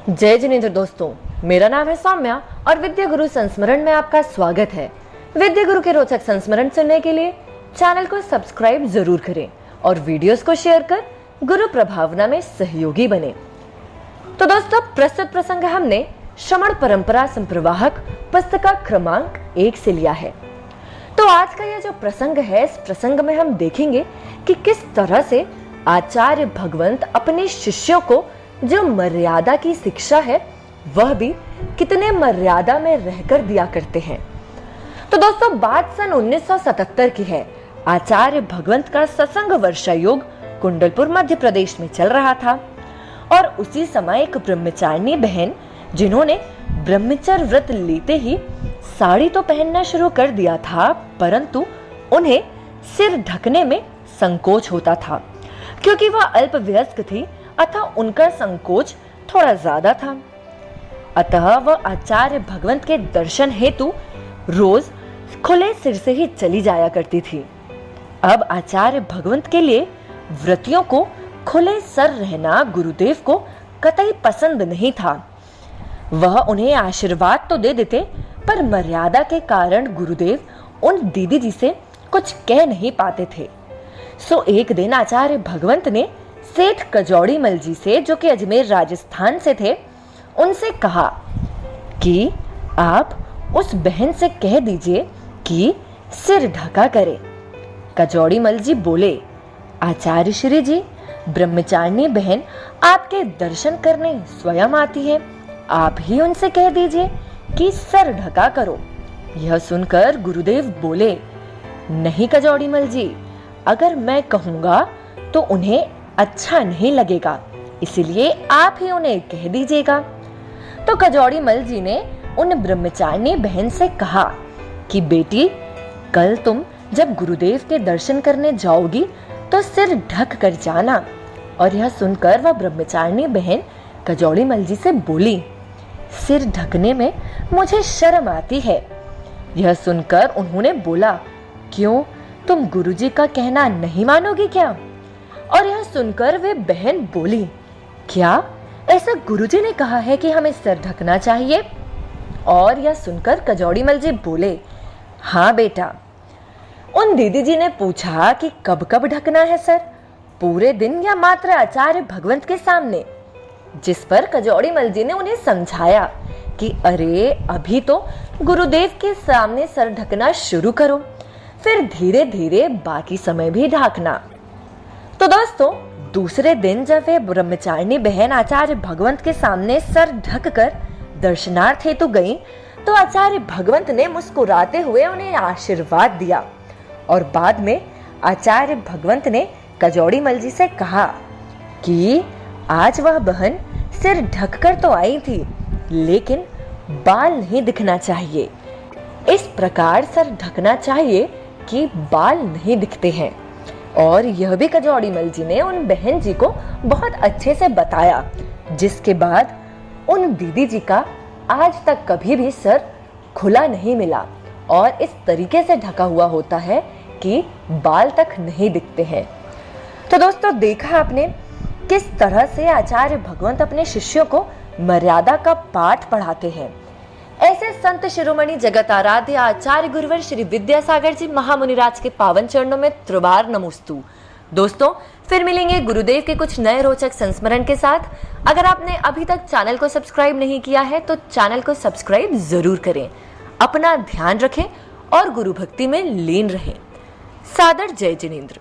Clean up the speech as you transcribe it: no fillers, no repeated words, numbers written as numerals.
जय जिनेंद्र दोस्तों, मेरा नाम है सौम्या और विद्या गुरु संस्मरण में आपका स्वागत है। विद्या गुरु के रोचक संस्मरण सुनने के लिए चैनल को सब्सक्राइब जरूर करें और वीडियोस को शेयर कर गुरु प्रभावना में सहयोगी बने। तो दोस्तों, प्रस्तुत प्रसंग हमने श्रमण परंपरा संप्रवाहक पुस्तक क्रमांक 1 से लिया है। तो आज का यह जो प्रसंग है, इस प्रसंग में हम देखेंगे कि किस तरह से आचार्य भगवंत अपने शिष्यों को जो मर्यादा की शिक्षा है वह भी कितने मर्यादा में रहकर दिया करते हैं। तो दोस्तों, बात सन 1977 की है। आचार्य भगवंत का सत्संग वर्षा योग कुंडलपुर मध्य प्रदेश में चल रहा था और उसी समय एक ब्रह्मचारिणी बहन, जिन्होंने ब्रह्मचर्य व्रत लेते ही साड़ी तो पहनना शुरू कर दिया था, परंतु उन्हें सिर ढकने में संकोच होता था क्योंकि वह अल्पवयस्क थी, अतः उनका संकोच थोड़ा ज्यादा था। अतः वह आचार्य भगवंत के दर्शन हेतु रोज खुले सिर से ही चली जाया करती थी। अब आचार्य भगवंत के लिए व्रतियों को खुले सर रहना गुरुदेव को कतई पसंद नहीं था। वह उन्हें आशीर्वाद तो दे देते, पर मर्यादा के कारण गुरुदेव उन दीदी जी से कुछ कह नहीं पाते थे। सो एक दिन आचार्य भगवंत ने सेठ कजौड़ी मल जी से, जो कि अजमेर राजस्थान से थे, उनसे कहा कि आप उस बहन से कह दीजिए कि सिर ढका करे। कजौड़ी मल जी बोले, आचार्य श्री जी, ब्रह्मचारिणी बहन आपके दर्शन करने स्वयं आती है, आप ही उनसे कह दीजिए कि सर ढका करो। यह सुनकर गुरुदेव बोले, नहीं कजौड़ी मल जी, अगर मैं कहूंगा तो उन्हें अच्छा नहीं लगेगा, इसलिए आप ही उन्हें कह दीजिएगा। तो कजौड़ी मल जी ने उन ब्रह्मचारिणी बहन से कहा कि बेटी, कल तुम जब गुरुदेव के दर्शन करने जाओगी तो सिर ढक कर जाना। और यह सुनकर वह ब्रह्मचारिणी बहन कजौड़ी मल जी से बोली, सिर ढकने में मुझे शर्म आती है। यह सुनकर उन्होंने बोला, क्यों, तुम गुरुजी का कहना नहीं मानोगी क्या? और यह सुनकर वे बहन बोली, क्या ऐसा गुरुजी ने कहा है कि हमें सर ढकना चाहिए? और यह सुनकर कजौड़ी मल जी बोले, हाँ बेटा। उन दीदी जी ने पूछा कि कब कब ढकना है सर, पूरे दिन या मात्र आचार्य भगवंत के सामने? जिस पर कजौड़ी मल जी ने उन्हें समझाया कि अरे, अभी तो गुरुदेव के सामने सर ढकना शुरू करो, फिर धीरे धीरे बाकी समय भी ढकना। तो दोस्तों, दूसरे दिन जब वे ब्रह्मचारिणी बहन आचार्य भगवंत के सामने सर ढककर दर्शनार्थ हेतु गईं, तो आचार्य भगवंत ने मुस्कुराते हुए उन्हें आशीर्वाद दिया। और बाद में आचार्य भगवंत ने कजौड़ी मल जी से कहा कि आज वह बहन सिर ढककर तो आई थी, लेकिन बाल नहीं दिखना चाहिए। इस प्रकार सर ढकना चाहिए कि बाल नहीं दिखते हैं। और यह भी कजौड़ी मल जी ने उन बहन जी को बहुत अच्छे से बताया, जिसके बाद उन दीदी जी का आज तक कभी भी सर खुला नहीं मिला और इस तरीके से ढका हुआ होता है कि बाल तक नहीं दिखते हैं। तो दोस्तों, देखा आपने किस तरह से आचार्य भगवंत अपने शिष्यों को मर्यादा का पाठ पढ़ाते हैं। ऐसे संत शिरोमणि जगत आराध्य आचार्य गुरुवर श्री विद्यासागर जी महामुनिराज के पावन चरणों में त्रिवार नमोस्तु। दोस्तों, फिर मिलेंगे गुरुदेव के कुछ नए रोचक संस्मरण के साथ। अगर आपने अभी तक चैनल को सब्सक्राइब नहीं किया है तो चैनल को सब्सक्राइब जरूर करें। अपना ध्यान रखें और गुरु भक्ति में लीन रहें। सादर जय जिनेंद्र।